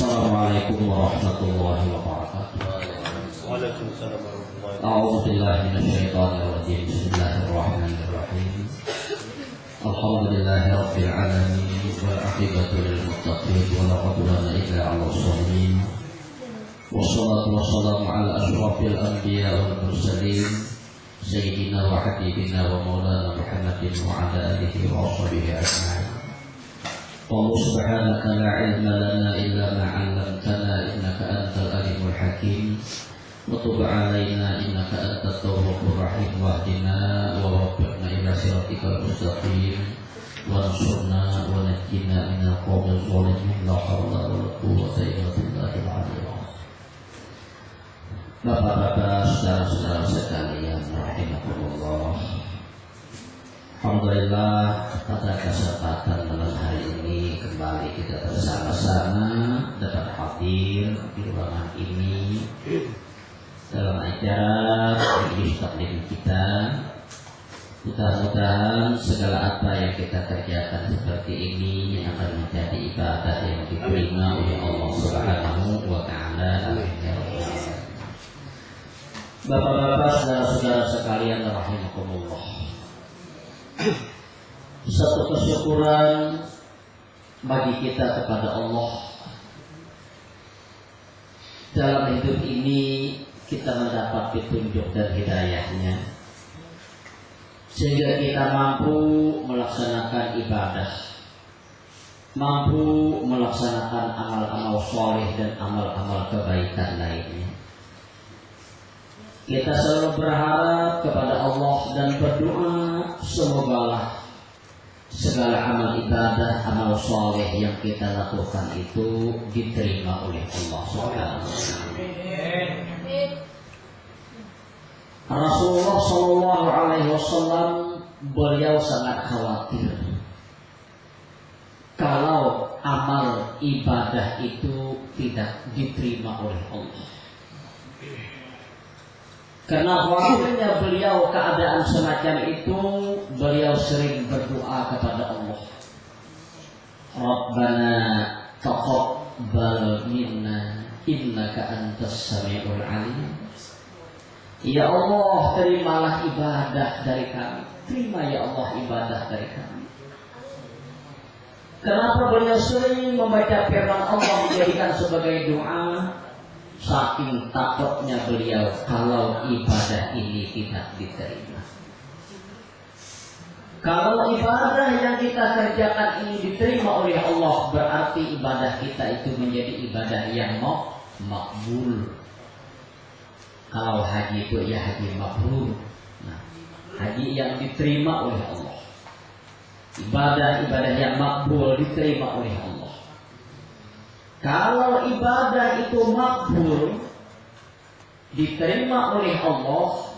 Assalamualaikum warahmatullahi wabarakatuh. Waalaikumsalam warahmatullahi wabarakatuh. A'udzu billahi minasyaitonir rajim. Bismillahirrahmanirrahim. Alhamdulillahi rabbil alamin wal 'aqibatu lil muttaqin wa la 'udwana illa 'alal zalimin. Wassalatu wassalamu ala asyrafil anbiya wal mursalin sayyidina wa habibina wa maulana Muhammadin wa ala alihi wa sahbihi ajma'in. Qul subhanaka la ilma lana illa ma 'allamtana innaka antal alimul hakim. Wa tub 'alaina innaka antat tawwabur rahim wahdina wa waffiqna ila siratikal mustaqim wansurna wa najjina minal qawmil zalimin la haula wa la quwwata illa billahil 'aliyyil 'azim. Bapak-bapak, saudara-saudara sekalian rahimakumullah. Alhamdulillah pada kesempatan malam hari ini kembali kita bersama-sama dapat hadir di ruangan ini dalam acara majelis taklim kita. Mudah-mudahan segala apa yang kita kerjakan seperti ini yang akan menjadi ibadah yang diterima oleh Allah Subhanahu wa taala. Bapak-bapak, saudara-saudara sekalian rahimakumullah. Satu kesyukuran bagi kita kepada Allah. Dalam hidup ini kita mendapat petunjuk dan hidayahnya, sehingga kita mampu melaksanakan ibadah, mampu melaksanakan amal-amal soleh dan amal-amal kebaikan lainnya. Kita selalu berharap kepada Allah dan berdoa semoga segala amal ibadah, amal soleh yang kita lakukan itu diterima oleh Allah Subhanahu wa taala. Rasulullah Shallallahu Alaihi Wasallam beliau sangat khawatir kalau amal ibadah itu tidak diterima oleh Allah. Karena khawatirnya beliau keadaan semacam itu, beliau sering berdoa kepada Allah. Rabbana taqabbal minna innaka antas samiul alim. Ya Allah, terimalah ibadah dari kami. Terima ya Allah ibadah dari kami. Kenapa beliau sering membaca firman Allah dijadikan sebagai doa? Saking takutnya beliau kalau ibadah ini tidak diterima. Kalau ibadah yang kita kerjakan ini diterima oleh Allah, berarti ibadah kita itu menjadi ibadah yang makbul. Kalau haji itu ya haji mabrur. Nah, haji yang diterima oleh Allah. Ibadah yang makbul diterima oleh Allah. Kalau ibadah itu makbul diterima oleh Allah,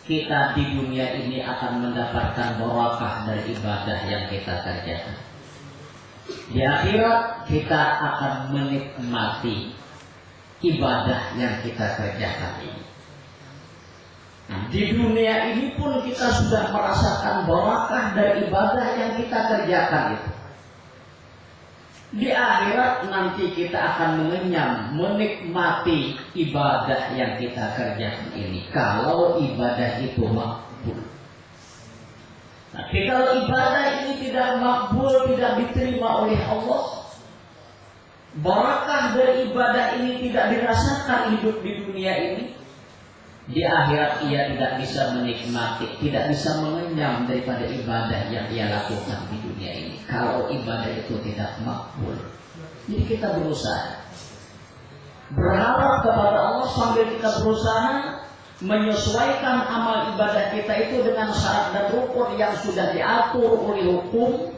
kita di dunia ini akan mendapatkan barakah dari ibadah yang kita kerjakan. Di akhirat kita akan menikmati ibadah yang kita kerjakan ini. Nah, di dunia ini pun kita sudah merasakan barakah dari ibadah yang kita kerjakan itu. Di akhirat nanti kita akan mengenyam, menikmati ibadah yang kita kerjakan ini. Kalau ibadah itu makbul. Tapi kalau ibadah ini tidak makbul, tidak diterima oleh Allah, barakah dari ibadah ini tidak dirasakan hidup di dunia ini, di akhirat ia tidak bisa menikmati, tidak bisa mengenyam daripada ibadah yang ia lakukan di dunia ini. Kalau ibadah itu tidak makbul. Jadi kita berusaha berharap kepada Allah sambil kita berusaha menyesuaikan amal ibadah kita itu dengan syarat dan rukun yang sudah diatur oleh hukum.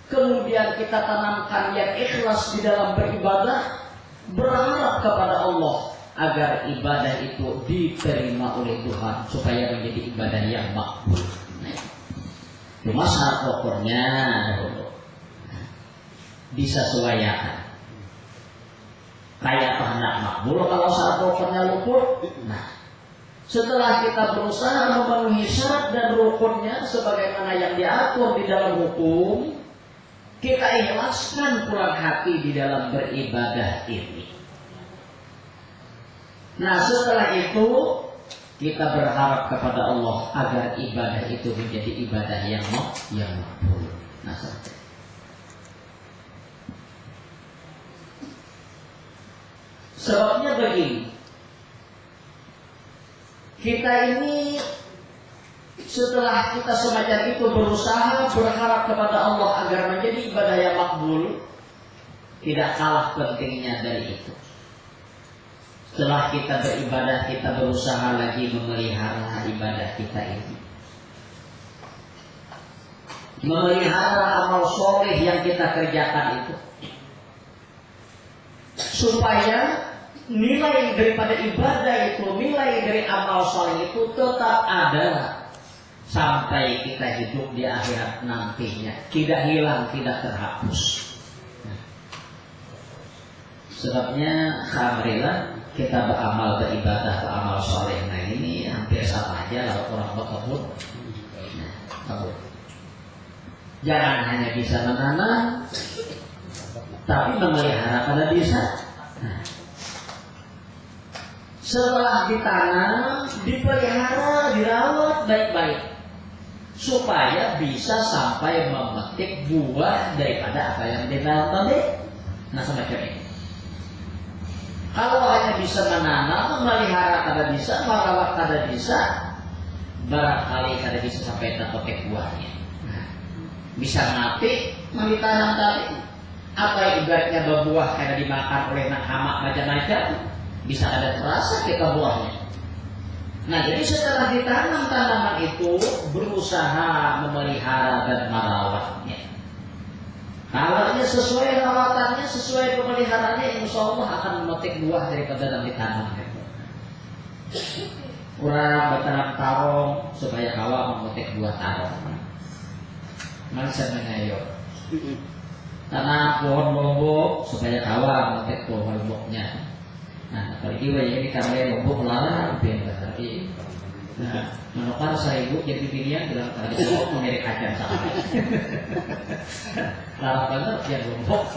Kemudian kita tanamkan yang ikhlas di dalam beribadah, berharap kepada Allah agar ibadah itu diterima oleh Tuhan supaya menjadi ibadah yang makbul. Cuma syarat ukurnya disesuaikan. Kayak hendak makbul kalau syarat ukurnya luput. Nah, setelah kita berusaha memenuhi syarat dan rukunnya sebagaimana yang diatur di dalam hukum, kita ikhlaskan pulang hati di dalam beribadah ini. Nah, setelah itu kita berharap kepada Allah agar ibadah itu menjadi ibadah yang makbul. Nah, sebabnya begini, kita ini setelah kita semacam itu berusaha berharap kepada Allah agar menjadi ibadah yang makbul, tidak kalah pentingnya dari itu. Setelah kita beribadah, kita berusaha lagi memelihara ibadah kita ini, memelihara amal soleh yang kita kerjakan itu, supaya nilai daripada ibadah itu, nilai dari amal soleh itu tetap ada sampai kita hidup di akhirat nantinya, tidak hilang, tidak terhapus. Sebabnya alhamdulillah kita beramal, beribadah, beramal soleh. Nah ini hampir sama aja lah orang berkebun. Nah, jangan hanya bisa menanam, tapi memelihara pada bisa. Nah, setelah ditanam, dipelihara, dirawat baik-baik, supaya bisa sampai memetik buah daripada apa yang ditanam tadi. Nah semacam ini. Kalau hanya bisa menanam, memelihara kada bisa, merawat kada bisa, barangkali kada bisa sampai terpetik buahnya. Nah, bisa mati, ditanam tadi. Apa yang ibaratnya berbuah kada dimakan oleh hama macam-macam, bisa ada terasa kita buahnya. Nah, jadi setelah ditanam tanaman itu, berusaha memelihara dan merawatnya. Kalau dia sesuai rawatannya, sesuai pemeliharaannya, insya Allah akan memetik buah daripada yang ditanam. Kurang bertanam tarong supaya kawa memetik buah tarong. Masa mengayo. Tanam pohon lombok supaya kawa memetik pohon lomboknya. Nah, apalagi ini kami lombok melarang berarti. Nah, menukar 1000 jadi pilihan dalam kali lombok mengirik kacang sama. Larang banget ya lombok.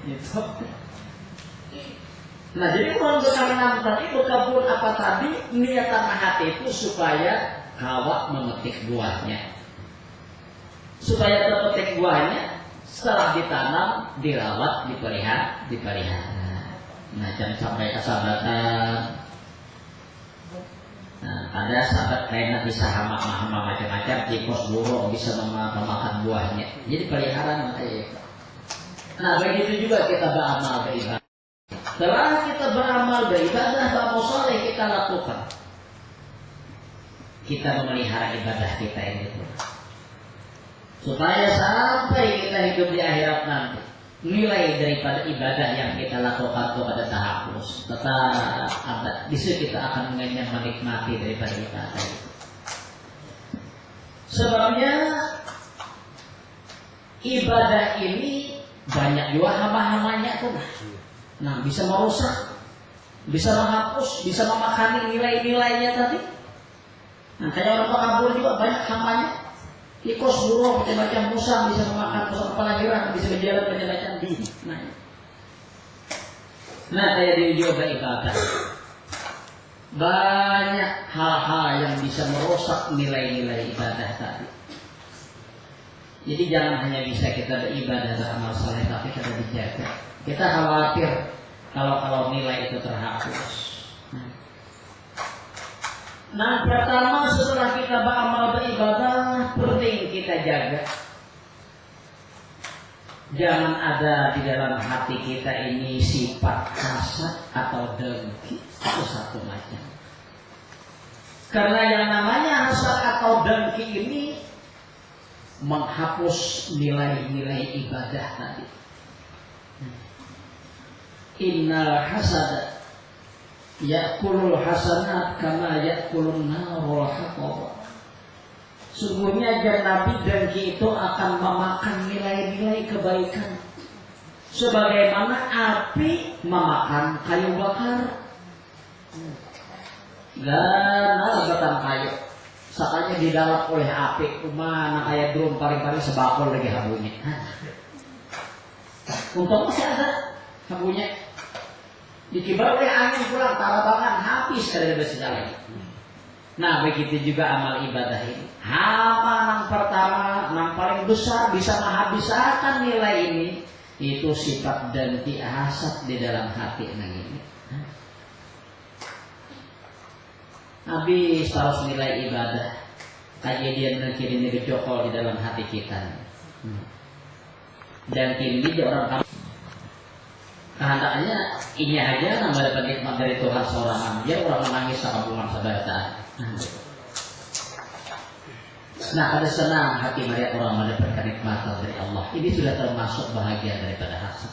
Gitu. Nah, jadi kalau bertanam tadi berkebun apa tadi, niatan hati itu supaya kawak memetik buahnya. Supaya terpetik buahnya, setelah ditanam, dirawat, dipelihara. Nah, jangan sampai kesabatan. Nah, ada sahabat lainnya bisa hama-hama macam-macam, tikus burung bisa memakan buahnya. Jadi pelihara makanya. Nah, begitu juga kita beramal beribadah. Setelah kita beramal beribadah, beramal soleh kita lakukan. Kita memelihara ibadah kita ini supaya sampai kita hidup di akhirat nanti, nilai daripada ibadah yang kita lakukan kepada terhapus, tetap ada. Di situ kita akan menikmati daripada ibadah itu. Sebabnya ibadah ini banyak juga hama-hamanya tuh. Nah, bisa merusak, bisa menghapus, bisa memakani nilai-nilainya tadi. Nah, kayak orang pakabur juga banyak hamanya. Tikus, burung, macam-macam musang bisa memakan musang kepala hirang, bisa berjalan macam-macam di. Nah, kayak di ibadah. Banyak hal-hal yang bisa merusak nilai-nilai ibadah tadi. Jadi jangan hanya bisa kita beribadah beramal saleh, tapi kita dijaga. Kita khawatir kalau nilai itu terhapus. Nah, pertama setelah kita beramal beribadah, penting kita jaga. Jangan ada di dalam hati kita ini sifat hasad atau dengki. Itu satu macam. Karena yang namanya hasad atau dengki ini menghapus nilai-nilai ibadah tadi. Innal hasada ya'kulul hasanat kama ya'kulun narul haqab. Sungguhnya ajar Nabi dengki itu akan memakan nilai-nilai kebaikan sebagaimana api memakan kayu bakar. Dan batang kayu Sakanya didalam oleh api, mana kayak drum paling-paling sebakul lagi habunya. Untung masih ada habunya. Dikibar oleh angin pulang, tarabangan habis kada ada lagi. Nah begitu juga amal ibadah ini. Amal yang pertama, yang paling besar bisa menghabiskan nilai ini, itu sifat dan hasad di dalam hati ini. Habis harus nilai ibadah, kejadian dan kini berjokol di dalam hati kita. Dan kini dia orang kamu. Kehendaknya ini aja nama dapat nikmat dari Tuhan seorang dia orang menangis sama bunga sahabat. Nah ada senang hati mereka orang mendapatkan nikmat dari Allah. Ini sudah termasuk bahagia daripada hasad.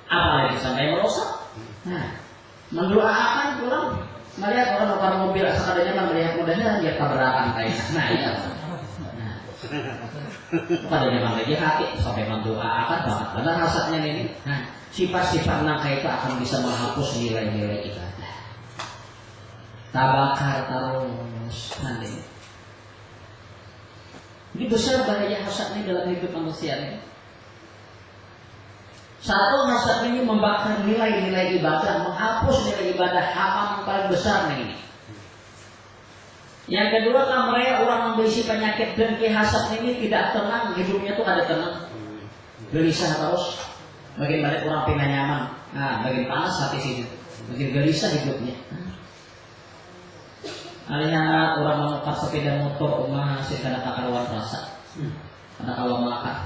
Apalagi sampai merusak. Nah, mendoakan pulang melihat orang mobil sekadanya melihat mudahnya dia tabrakan kayak. Nah iya. Pada zaman lagi hati sampai mendoakan banget. Benar hasadnya ini. Nah, sifat-sifat nangka itu akan bisa menghapus nilai-nilai ibadah. Tabakar terus nanti. Ini besar bahaya hasad ini dalam hidup manusia ini. Satu, hasad ini membakar nilai-nilai ibadah, menghapus nilai ibadah, haram yang paling besar ini. Yang kedua, mereka orang yang berisi penyakit dengki hasad ini tidak tenang, hidupnya tuh ada tenang, gelisah terus, makin balik orang pengen nyaman, nah makin panas hati sini, makin gelisah hidupnya. Alihnya orang menukar sepeda motor, masih kada karuan rasa, kada kalau makan.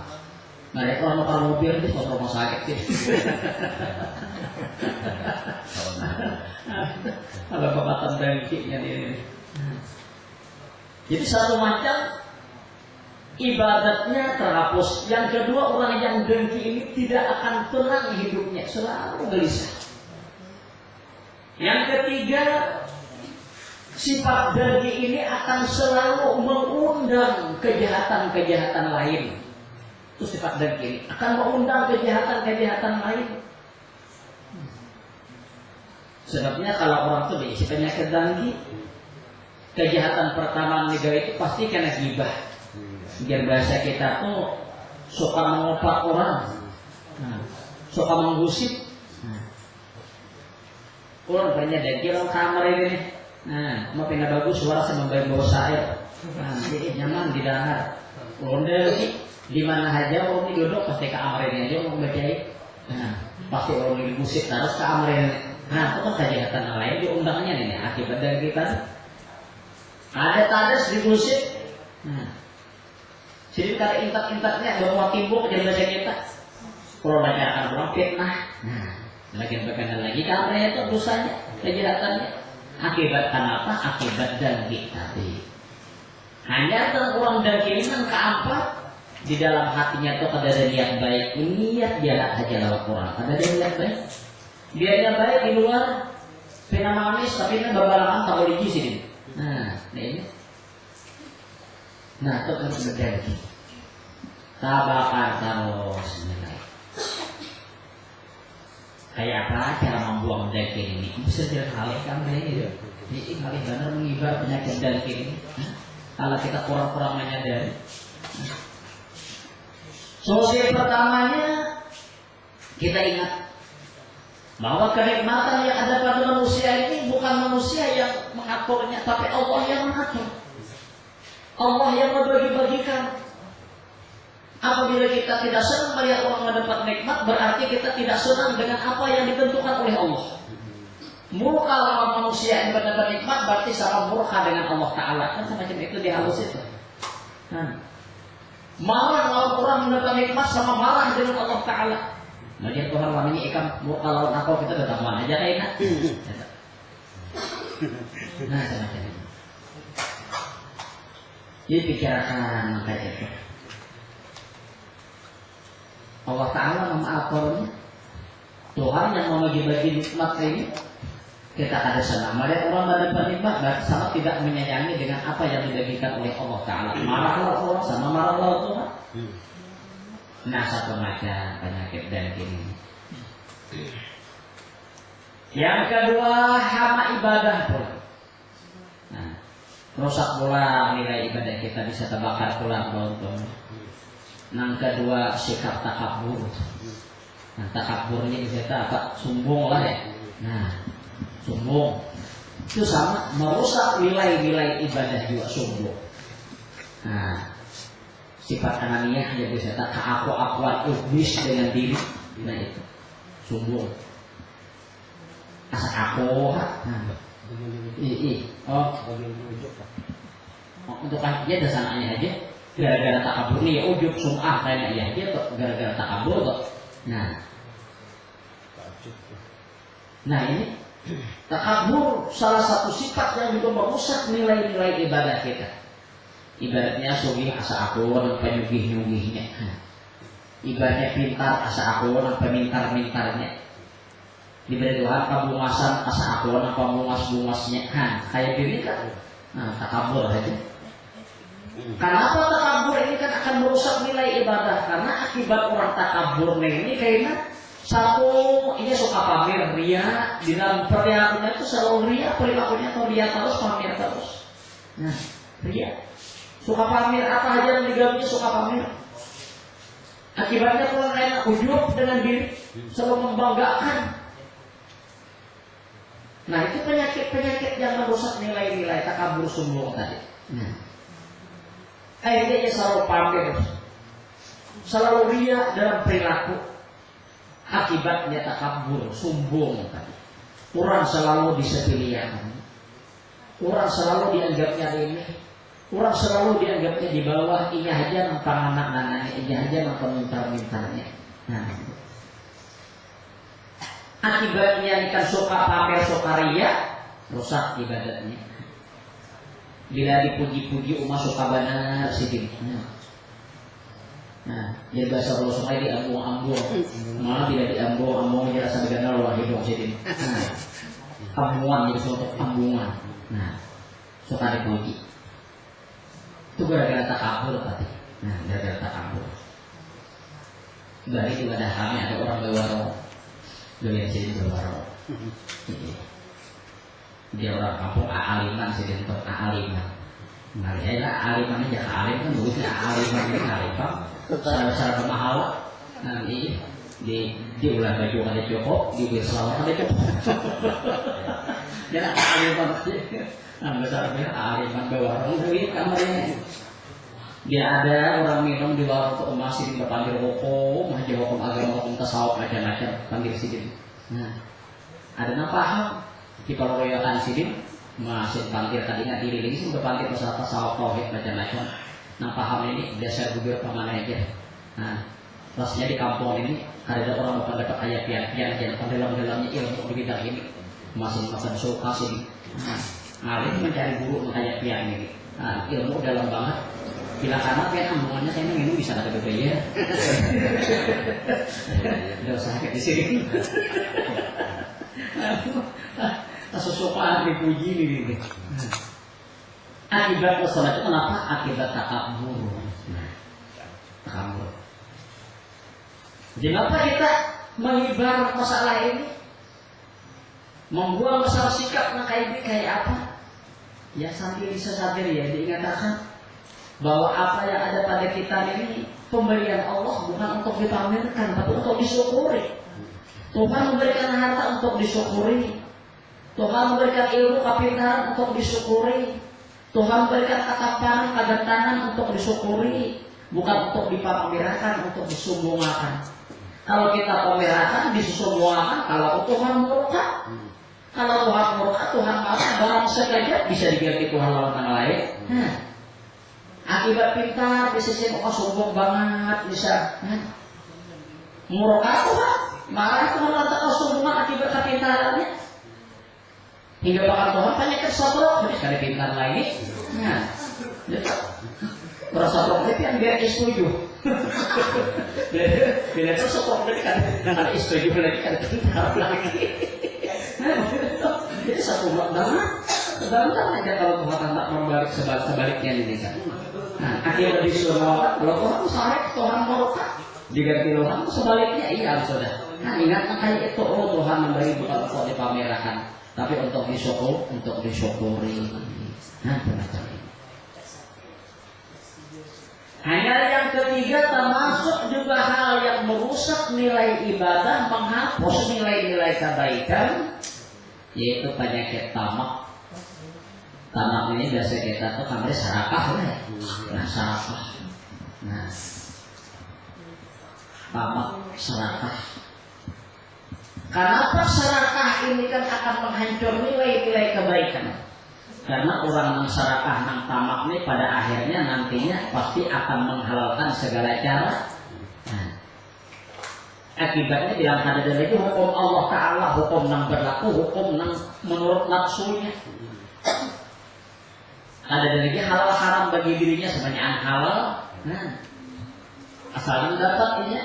Mereka orang menukar mobil itu suatu rumah sakit sih. Kalau kebatan dengkinya ini. Jadi satu macam ibadatnya terhapus. Yang kedua, orang yang dengki ini tidak akan tenang hidupnya, selalu gelisah. Yang ketiga, sifat dengki ini akan selalu mengundang kejahatan-kejahatan lain. Itu sifat dengki ini akan mengundang kejahatan-kejahatan lain. Sebabnya kalau orang itu berisi penyakit dengki, kejahatan pertama negara itu pasti kena gibah. Biar bahasa kita tuh suka mengopak orang, suka menggusip. Orang banyak dengki orang kamar ini. Nah, mau pindah bagus suara sama bawa saya. Nah, jadi nyaman di dahar. Orang dengki di mana aja orang ini duduk pasti ke kamar ini aja mau bacain. Nah, pasti orang ini gusip terus ke kamar ini. Nah, itu kan kejahatan lain diundangnya nih akibat dari kita. Ada tadas di musik. Jadi kalau intak-intaknya bawa timbuk jadi bahasa kita. Kalau baca akan pulang fitnah. Bagian berkenaan lagi kamarnya itu dosanya, kejahatannya. Akibat kenapa? Akibat dengki tadi. Hanya orang dengki ini kan keempat di dalam hatinya itu kada ada niat baik. Niat dia aja lewat Quran. Kada ada niat baik. Dianya baik di luar, pena manis tapi ini babalangan tak boleh sini. Nah ini. Nah, itu harus berdengki. Tabakar terus menilai. Kayak apa cara membuang dengki ini? Bisa direkalihkan ini. Jadi kali benar mengibar penyakit dengki ini. Kalau kita kurang-kurang menyadari. Solusi pertamanya kita ingat bahwa kenikmatan yang ada pada manusia ini bukan manusia yang mengaturnya, tapi Allah yang mengatur. Allah yang membagi-bagikan. Apabila kita tidak senang melihat orang mendapat nikmat, berarti kita tidak senang dengan apa yang ditentukan oleh Allah. Murka lawan manusia yang mendapat nikmat, berarti sama murka dengan Allah Ta'ala. Kan semacam itu dihalus itu. Marah lawan orang mendapat nikmat, sama marah dengan Allah Ta'ala. Melihat Tuhan lama ini ikan murka lawan aku, kita tetap mana aja kayaknya. Nah semacam itu. Jadi pikirkan kayak itu. Allah Ta'ala mengaturnya. Tuhan yang mau bagi-bagi nikmat ini, kita ada senang. Melihat orang mendapat nikmat, sama tidak menyayangi dengan apa yang dibagikan oleh Allah Ta'ala. Marahlah Allah sama marahlah Tuhan. Nah satu macam penyakit dan ini. Yang kedua, hama ibadah pun. Nah, rusak pula nilai ibadah kita, bisa terbakar pula baunya. Yang kedua sikap takabur. Nah, takabur ini kita apa? Sombong lah ya. Nah, sombong itu sama merusak nilai-nilai ibadah juga, sombong. Nah, sifat ananiah yang bisa tak keaku-akuan iblis dengan diri. Nah itu sombong. Asa aku. Nah, untuk aja dasananya aja. Gara-gara takabur nih ya ujub sum'ah kayaknya ya aja tuh gara-gara takabur tuh. Nah ini takabur salah satu sifat yang juga merusak nilai-nilai ibadah kita. Ibaratnya sugih asa aku sampai nyugih-nyugihnya. Ibaratnya pintar asa aku sampai mintar-mintarnya. Diberi Tuhan kabungasan asa aku sampai bungas-bungasnya. Kayak diri kan. Nah takabur aja. Kenapa takabur ini kan akan merusak nilai ibadah? Karena akibat orang takabur ini kayaknya satu ini suka pamer, ria di dalam perilakunya itu selalu ria, perilakunya atau dia terus pamer terus. Nah, ria suka pamer apa aja yang digawinya suka pamer. Akibatnya kalau kayaknya ujub dengan diri, selalu membanggakan. Nah itu penyakit-penyakit yang merusak nilai-nilai takabur sombong tadi. Akhirnya selalu pamer, selalu ria dalam perilaku. Akibatnya takabur, sombong tadi. Orang selalu disepelekan, orang selalu dianggapnya remeh, orang selalu dianggapnya di bawah. Ini aja nampang anak-anaknya, ini aja nampang mintar-mintarnya. Nah, akibatnya ikan suka pamer, suka ria, rusak ibadahnya. Bila dipuji-puji umat suka benar sedih. Nah, jadi bahasa Allah sungai diambung-ambung. Malah tidak diambung-ambung dia rasa benar Allah hidup sedih. Nah, ambungan jadi suatu ambungan. Nah, suka dipuji. Itu gara-gara takabur tadi. Nah, gara-gara takabur. Dari ibadah kami ada orang bewaro. Doyan jadi bewaro. Dia orang kampung aliman sih untuk aliman. Nah, ya aliman aja alim kan bagusnya aliman ini aliman. Secara bermahala. Nanti di ulah baju ada cukup, di selawat ada cukup. Jangan aliman sih. Nah, besarnya aliman bawa orang duit kamarnya. Dia ada orang minum di warung untuk emas ini berpanggil hukum, aja hukum agama, hukum tasawuf macam-macam panggil sidin. Nah, ada yang paham. Di kalau royokan sidin masih panggil tadinya diri lagi sih berpanggil masalah tasawuf tauhid macam-macam. Nah paham ini dasar gugur kemana aja. Nah rasanya di kampung ini ada orang bukan dapat ayat pian aja dalam-dalamnya ilmu di bidang ini masih makan suka sini. Nah alim mencari guru ayat pian ini. Nah ilmu dalam banget. Bila karena pian ambungannya saya minum bisa ada berbeda. Tidak usah sakit di sini. Sesuatu dipuji ini. Akibat masalah itu kenapa? Akibat takabur. Takabur. Kenapa kita mengibar masalah ini? Membuang masalah sikap kayak apa? Ya sambil bisa sadar ya diingatkan bahwa apa yang ada pada kita ini pemberian Allah bukan untuk dipamerkan, tapi untuk disyukuri. Tuhan memberikan harta untuk disyukuri. Tuhan memberikan ilmu kepintaran untuk disyukuri. Tuhan memberikan ketampanan, kegantangan untuk disyukuri, bukan untuk dipamerkan, untuk disombongkan. Kalau kita pamerkan, disombongkan, kalau Tuhan murka, kalau Tuhan murka, Tuhan marah, barang saja bisa diganti Tuhan lawan yang lain. Akibat pintar, bisa sih sombong banget, bisa murka Tuhan, marah Tuhan lantas sombongan akibat kepintarannya. Hingga bakal Tuhan tanya ke sabro, jadi sekali pintar lagi. Nah, berasa sabro itu yang biar setuju. Bila itu sabro itu kan, kalau setuju lagi kan pintar lagi. Jadi satu banget, gampang aja kalau Tuhan tak membalik sebaliknya ini kan. Nah, akhirnya disuruh kalau Tuhan sarek, Tuhan murka, diganti Tuhan sebaliknya iya sudah. Nah, ingat kayak itu Tuhan memberi bukan untuk dipamerkan. Tapi untuk disyukur, untuk disyukuri. Nah, semacam ini. Hanya yang ketiga termasuk juga hal yang merusak nilai ibadah, menghapus nilai-nilai kebaikan, yaitu penyakit tamak. Tamak ini biasa kita tuh kamar sarakah ya. Nah, sarakah. Nah, tamak serakah. Kenapa serakah ini kan akan menghancur nilai-nilai kebaikan? Karena orang yang serakah nang tamak ini pada akhirnya nantinya pasti akan menghalalkan segala cara. Nah, akibatnya bilang ada lagi hukum Allah Ta'ala, hukum yang berlaku, hukum yang menurut nafsunya. Ada lagi halal haram bagi dirinya semuanya halal. Nah, asal dapat ini,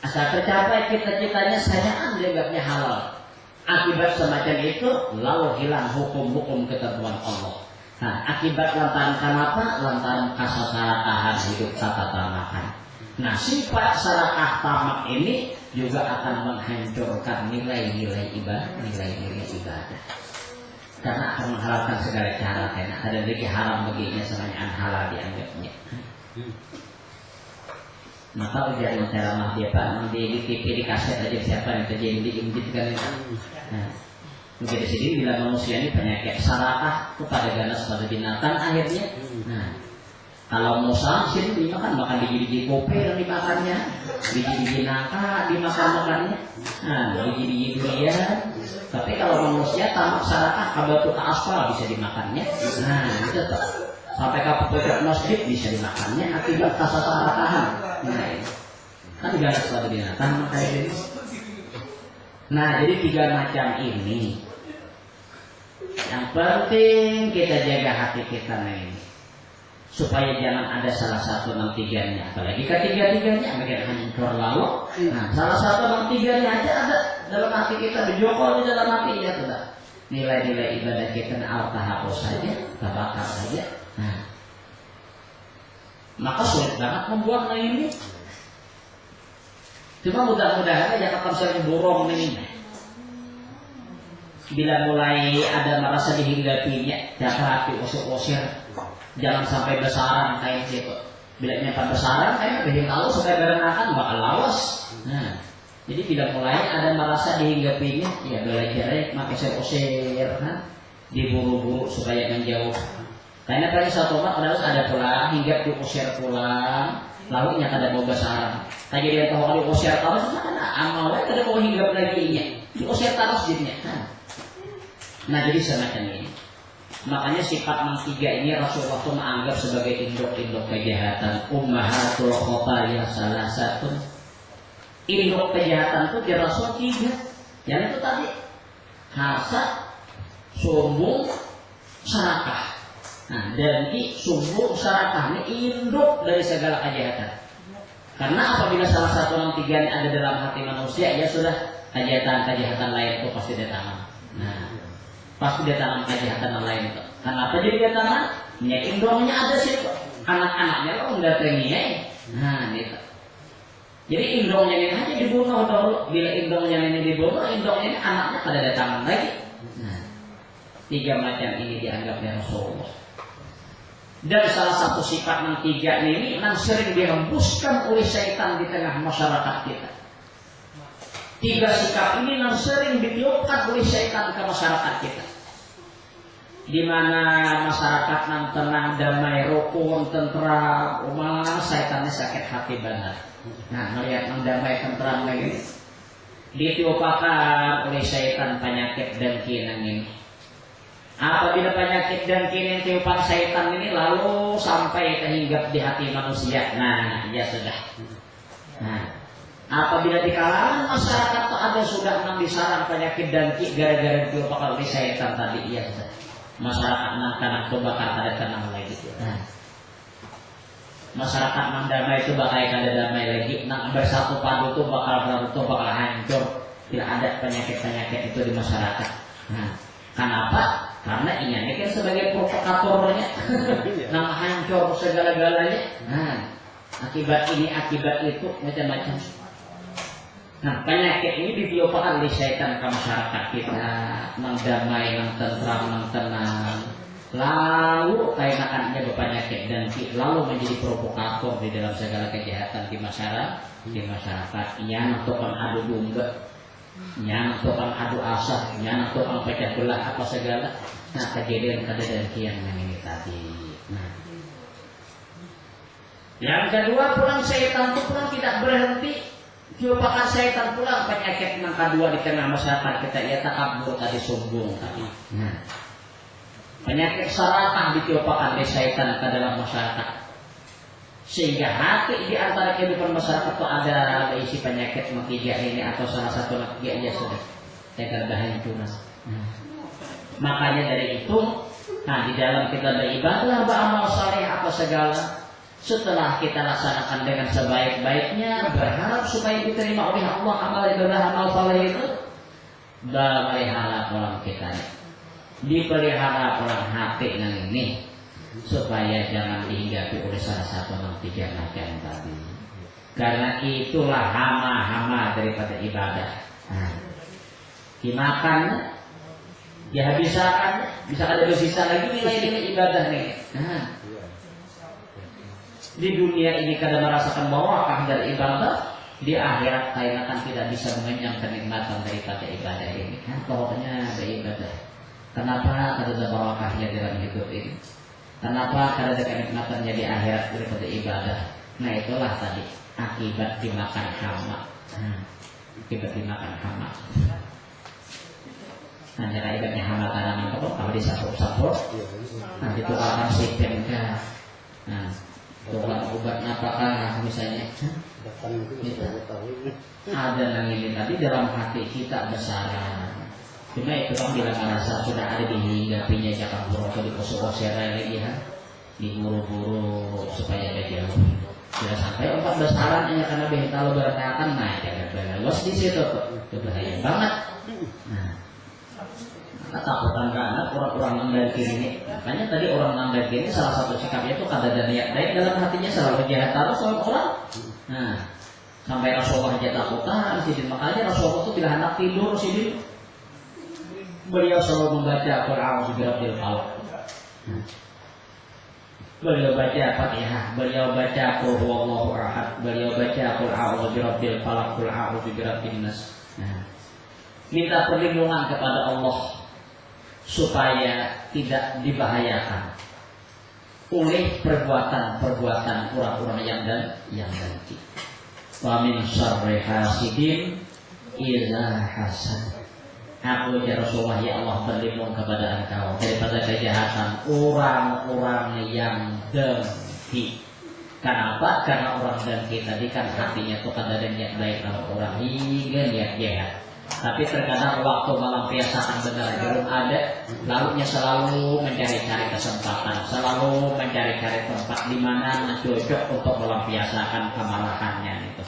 asal tercapai cita-citanya saya anggapnya halal. Akibat semacam itu lalu hilang hukum-hukum ketentuan Allah. Nah, akibat lantaran kenapa? Lantaran keserakahan hidup tata tamakan. Nah, sifat serakah tamak ini juga akan menghancurkan nilai-nilai ibadah, karena akan menghalalkan segala cara. Karena ada lagi haram baginya semuanya halal dianggapnya. Maka ujian ceramah dia Pak di TV di kaset aja siapa yang terjadi diimjitkan itu. Nah, mungkin di sini bila manusia ini penyakit serakah kepada ganas pada binatang akhirnya. Nah, kalau Musa sini dimakan makan biji-biji kopi yang dimakannya, biji-biji nangka dimakan-makannya, nah biji-biji durian. Tapi kalau manusia tamak serakah kabatu aspal bisa dimakannya. Nah, itu tuh. Sampai ke pojok masjid bisa dimakannya akibat keserakahan. Nah, kan ganas pada binatang kayak ini. Nah, jadi 3 macam ini. Yang penting kita jaga hati kita ini, supaya jangan ada salah satu enam tiganya. Apalagi ketiga-tiganya makin hancur lalu. Nah, salah satu enam tiganya aja ada dalam hati kita, berjokol di dalam hati ya sudah. Nilai-nilai ibadah kita Allah hapus saja, terbakar saja. Nah, maka sulit banget membuang ini. Cuma mudah-mudahan aja akan sering borong ini. Bila mulai ada merasa dihinggapinya, jatuh hati usir-usir, jangan sampai besaran kayak gitu. Bila nyampe besaran, kayak bikin tahu supaya berenakan bakal lawas. Nah, jadi bila mulai ada merasa dihinggapinya, ya belajar pakai usir-usir, kan? Diburu-buru supaya menjauh. Karena tadi satu umat harus ada pulang, hingga diusir pulang, lalu nyata ada mau besaran. Tadi dia tahu kalau diusir terus, mana amalnya ada mau hinggap lagi nya, diusir terus jadinya. Nah, jadi semacam ini. Makanya sifat yang 3 ini Rasulullah itu menganggap sebagai induk-induk kejahatan. Ummahatul khotoya salah satu. Induk kejahatan itu di Rasul 3. Yang itu tadi hasad, sombong, serakah. Nah, jadi sombong, serakah ini induk dari segala kejahatan. Karena apabila salah satu yang 3 ini ada dalam hati manusia, ya sudah kejahatan-kejahatan lain itu pasti ditanam. Nah, pasti dia tanam kejahatan yang lain itu. Kenapa jadi dia tanam? Ya indongnya ada sih kok. Anak-anaknya lo nggak tenginya. Nah gitu. Jadi indongnya ini aja dibunuh dulu. Bila indongnya ini dibunuh, indongnya ini anaknya pada datang lagi. Nah, 3 macam ini dianggapnya Rasulullah. Dan salah satu sifat yang 3 ini yang sering dihembuskan oleh syaitan di tengah masyarakat kita. 3 sikap ini yang sering ditiupkan oleh syaitan ke masyarakat kita. Di mana masyarakat yang tenang, damai, rukun, tentram, malah syaitannya sakit hati banget. Nah, melihat yang damai, tentram lagi, ditiupkan oleh syaitan penyakit dengki ini. Apabila penyakit dengki ini tiupan syaitan ini lalu sampai terhinggap di hati manusia, nah ya sudah. Nah, apabila di kalangan masyarakat itu ada sudah enam disarang penyakit dengki gara-gara ditiupkan oleh syaitan tadi, ya sudah. Masyarakat anak-anak itu bakal ada tenang lagi. Nah, masyarakat yang damai itu bakal ada damai lagi. Nah, bersatu padu itu bakal hancur. Tidak ada penyakit-penyakit itu di masyarakat. Nah, kenapa? Karena ini kan sebagai provokatornya, nama hancur segala-galanya. Nah, akibat ini, akibat itu macam-macam. Nah, penyakit ini ditiupkan oleh syaitan ke masyarakat kita, mendamai, tentram, tenang. lalu kainakannya berpenyakit dan lalu menjadi provokator di dalam segala kejahatan di masyarakat. Nyana tukang adu domba, nyana tukang adu asah, nyana tukang pecah belah apa segala. Nah kejadian kian yang ini tadi. Nah, yang kedua pulang syaitan itu pulang tidak berhenti. Merupakan syaitan pulang penyakit yang kedua di tengah masyarakat kita ya takabur tadi sombong tadi. Nah, penyakit serakah ditiupakan oleh syaitan ke dalam masyarakat, sehingga hati di antara kehidupan masyarakat itu ada isi penyakit makijah ini atau salah satu makijahnya sudah tegar hancur. Makanya dari itu, nah di dalam kita beribadah, beramal saleh apa segala, setelah kita laksanakan dengan sebaik-baiknya, berharap supaya diterima oleh Allah amal ibadah amal saleh itu, memelihara orang kita, dipelihara orang hati yang ini, supaya jangan dihinggapi oleh salah satu tiga macam tadi. Karena itulah hama-hama daripada ibadah. Nah, dimakan, dihabiskan, bisa ada bersisa lagi nilai-nilai ibadah nih. Nah, di dunia ini kadang merasakan barokah dari ibadah, di akhirat kalian akan tidak bisa mengenyang kenikmatan daripada ibadah ini. Nah, pokoknya ada ibadah. Kenapa ada barokahnya dalam hidup ini? Kenapa ada kenikmatannya di akhirat daripada ibadah? Nah itulah tadi akibat dimakan hama. Akibat dimakan hama. Nah cara ibaratnya hama tanaman itu kalau disapur-sapur, nanti tukarkan sistem kah? Nah, tukar obat apakah misalnya? Kita ada yang ini tadi dalam hati kita bersarang. Cuma itu kan bila merasa sudah ada di hinggapinya jangan buru di kosong-kosong lagi ya, diburu-buru supaya dia jauh. Sudah sampai 14 tahun hanya karena behtal berkatan naik jaga belos di situ kok, itu bahaya banget. Nah, ketakutan karena orang-orang nanggal kiri. Makanya tadi orang nanggal kiri salah satu sikapnya itu kada ada niat baik dalam hatinya selalu jahat terus orang. Nah, sampai Rasulullah aja takutan, sidin makanya Rasulullah itu bila hendak tidur sidin. Beliau selalu membaca Qul a'udzu birabbil falaq. Beliau baca Fatihah, beliau baca Qul huwallahu ahad, beliau baca Qul a'udzu birabbil falaq, Qul a'udzu birabbin nas. Minta perlindungan kepada Allah supaya tidak dibahayakan oleh perbuatan-perbuatan orang-orang yang dengki. Wa min syarri hasidin idza hasad. Aku ya Rasulullah ya Allah berlindung kepada engkau daripada kejahatan orang-orang yang dengki. Kenapa? Karena orang dengki tadi kan hatinya tuh kada ada niat baik kalau orang hingga niat jahat. Tapi terkadang waktu melampiaskan benar belum ada, lalunya selalu mencari-cari kesempatan, selalu mencari-cari tempat di mana cocok untuk melampiaskan kemarahannya itu,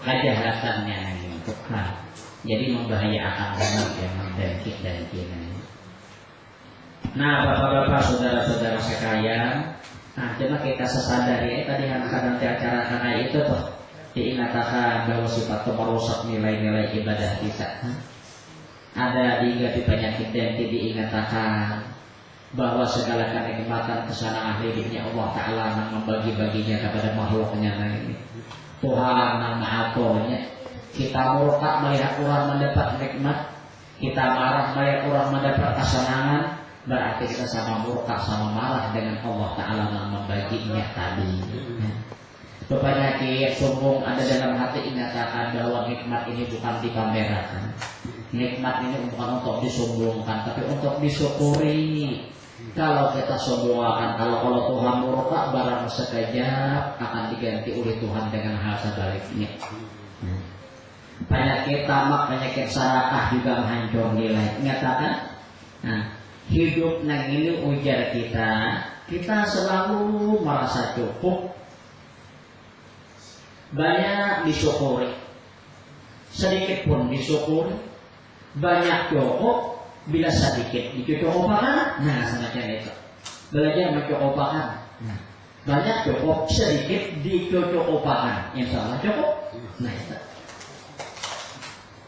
kejahatannya itu. Jadi membahayakan banget yang mendengki dan kini. Nah, bapak-bapak, saudara-saudara sekalian, nah cuma kita sesadari tadi kadang acara karena itu tuh diingatkan bahwa sifat itu merusak nilai-nilai ibadah kita. Ada di penyakit dan diingatkan bahwa segala kenikmatan kesenangan hidupnya Allah Ta'ala yang membagi-baginya kepada makhluknya ini. Tuhan yang Maha Aturnya. Kita murka melihat orang mendapat nikmat, kita marah melihat orang mendapat kesenangan, berarti kita sama murka sama marah dengan Allah Ta'ala yang membaginya tadi. Penyakit sombong ada dalam hati, ingatkan bahwa nikmat ini bukan dipamerkan. Nikmat ini bukan untuk disombongkan, tapi untuk disyukuri. Kalau kita sombongkan, kalau Tuhan murka, barang sekejap akan diganti oleh Tuhan dengan hal sebaliknya. Penyakit tamak, penyakit sarakah juga menghancur nilai. Ingatkan, nah, hidup yang ini ujar kita selalu merasa cukup, banyak disyukuri, sedikit pun disyukuri, banyak cukup, bila sedikit dicukupakan. Nah, semacam itu. Belajar mencukupakan. Nah, banyak cukup, sedikit dicukupakan. Insya Allah cukup. Nah, itu.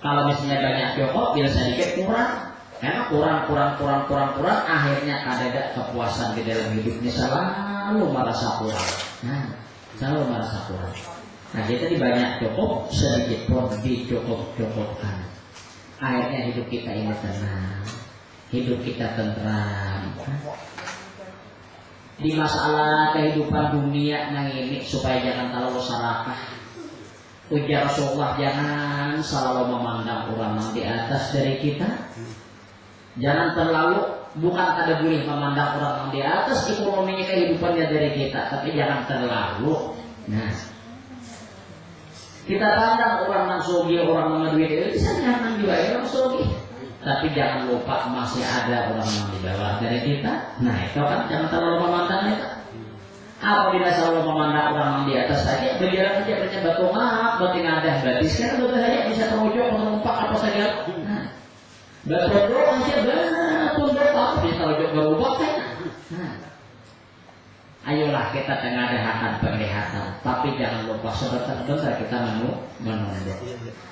Kalau misalnya banyak cukup, bila sedikit kurang, Karena kurang, akhirnya kadang kepuasan di dalam hidupnya selalu merasa kurang. Selalu merasa kurang. Nah, kita banyak cukup, sedikit pun dicukup-cukupkan. Akhirnya hidup kita ini tenang, hidup kita tentram. Di masalah kehidupan dunia yang ini supaya jangan terlalu serakah. Ujar Rasulullah, jangan selalu memandang orang yang di atas dari kita. Jangan terlalu, bukan kada boleh memandang orang yang di atas ekonominya kehidupannya dari kita, tapi jangan terlalu. Nah, kita pandang orang yang sogi, orang yang duit itu bisa nyaman juga orang sogi. Tapi jangan lupa masih ada orang yang di bawah dari kita. Nah, itu kan jangan terlalu memandang itu. Apabila selalu memandang orang yang di atas saja, berjalan saja baca batu maaf, batin ada berarti sekarang betul saja bisa terwujud menumpak apa saja. Nah, berdoa saja tunduk apa bisa terwujud berubah kan. Nah, ayolah kita tengah-tengahkan penglihatan, tapi jangan lupa sebentar kita menunduk.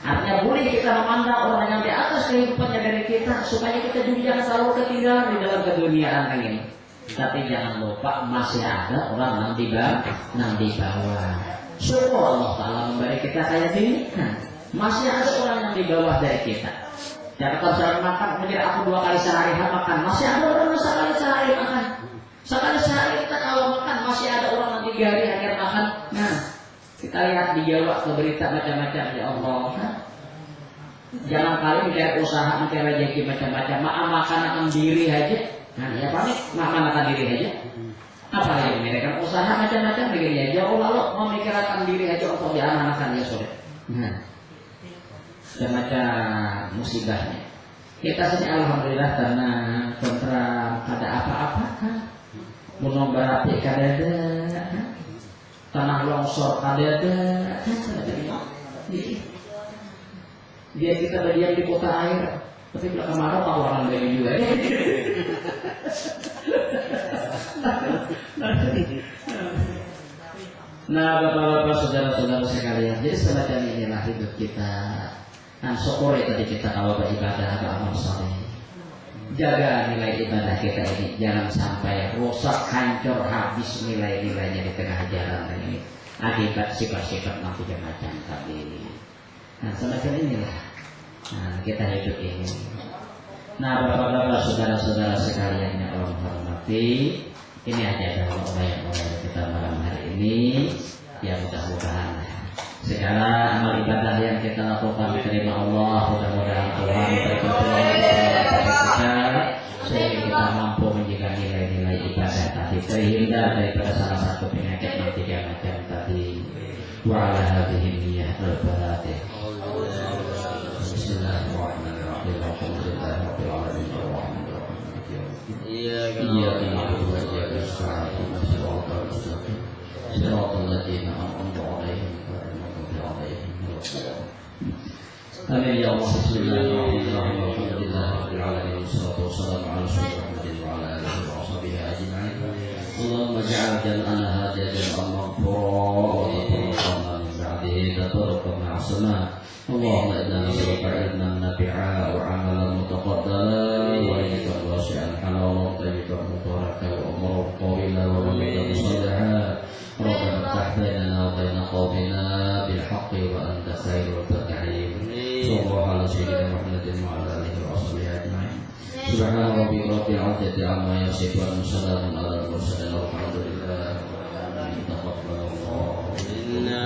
Artinya boleh kita memandang orang yang di atas kehidupannya dari kita, supaya kita juga jangan selalu ketinggalan di dalam keduniaan ini. Tapi jangan lupa masih ada orang yang di bawah. Syukur Allah Ta'ala memberi kita kayak gini. Masih ada orang yang di bawah dari kita. Jangan kalau makan, mungkin aku 2 kali sehari makan, masih ada orang yang sekali sehari makan. Sekali sehari kita kalau makan, masih ada orang yang 3 hari akhir makan. Nah, kita lihat di Jawa ke berita macam-macam, ya Allah. Jangan kali mencari usaha, mencari rezeki macam-macam. Makan diri aja. Nah, ya pamit, makan diri aja. Apa lagi memikirkan usaha macam-macam begini aja. Oh, lalu memikirkan diri aja untuk di anak-anak ya sudah. Nah, semacam musibahnya. Kita sini alhamdulillah karena tentram, ada apa-apa kan. Gunung berapi kadada, tanah longsor kadada. Dia kita berdiam di kota air. Tapi bila kemarau aku orang begini juga. Nah, bapak-bapak, saudara-saudara sekalian, jadi semacam inilah hidup kita. Nah, syukuri tadi kita kalau beribadah beramal saleh. Jaga nilai ibadah kita ini, jangan sampai rusak, hancur, habis nilai-nilainya di tengah jalan ini. Akibat sifat-sifat nanti macam tadi. Nah, semacam inilah. Nah, kita hidup ini. Nah, bapak-bapak, saudara-saudara sekalian yang Allah hormati, ini aja doa yang kita malam hari ini. Ya mudah-mudahan segala amal ibadah yang kita lakukan diterima Allah. Mudah-mudahan Tuhan berkenan kita sehingga kita mampu menjaga nilai-nilai ibadah tadi, terhindar daripada salah satu penyakit yang 3 macam tadi. Wa ala hadhihi niyyah al-fatihah. Bismillahirrahmanirrahim. Alhamdulillahirabbil alamin. Iyyaka na'budu wa iyyaka nasta'in. Shiratal mustaqim. Shiratal ladzina an'amta 'alaihim ghairil maghdubi 'alaihim waladdallin. Amin ya Allah. Bismillahirrahmanirrahim. Alhamdulillahirabbil alamin. Wassalatu wassalamu ala Muhammadin wa ala alihi wa sahbihi ajma'in. Allahumma ja'al jam'ana hadha jam'an maghfura wa tafarraqna min ba'dihi tafarraqan ma'asama. اللهم إنا نسألك علما نافعا وعملا متقبلا ورزقا واسعا حلالا طيبا مباركا وأمرا طويلا ومميتا صالحا ربنا افتح بيننا وبين قومنا بالحق وأنت خير الفاتحين صلى الله على سيدنا محمد وعلى آله وصحبه أجمعين سبحان ربك رب العزة عما يصفون وسلام على المرسلين والحمد لله رب العالمين تقبل الله منا.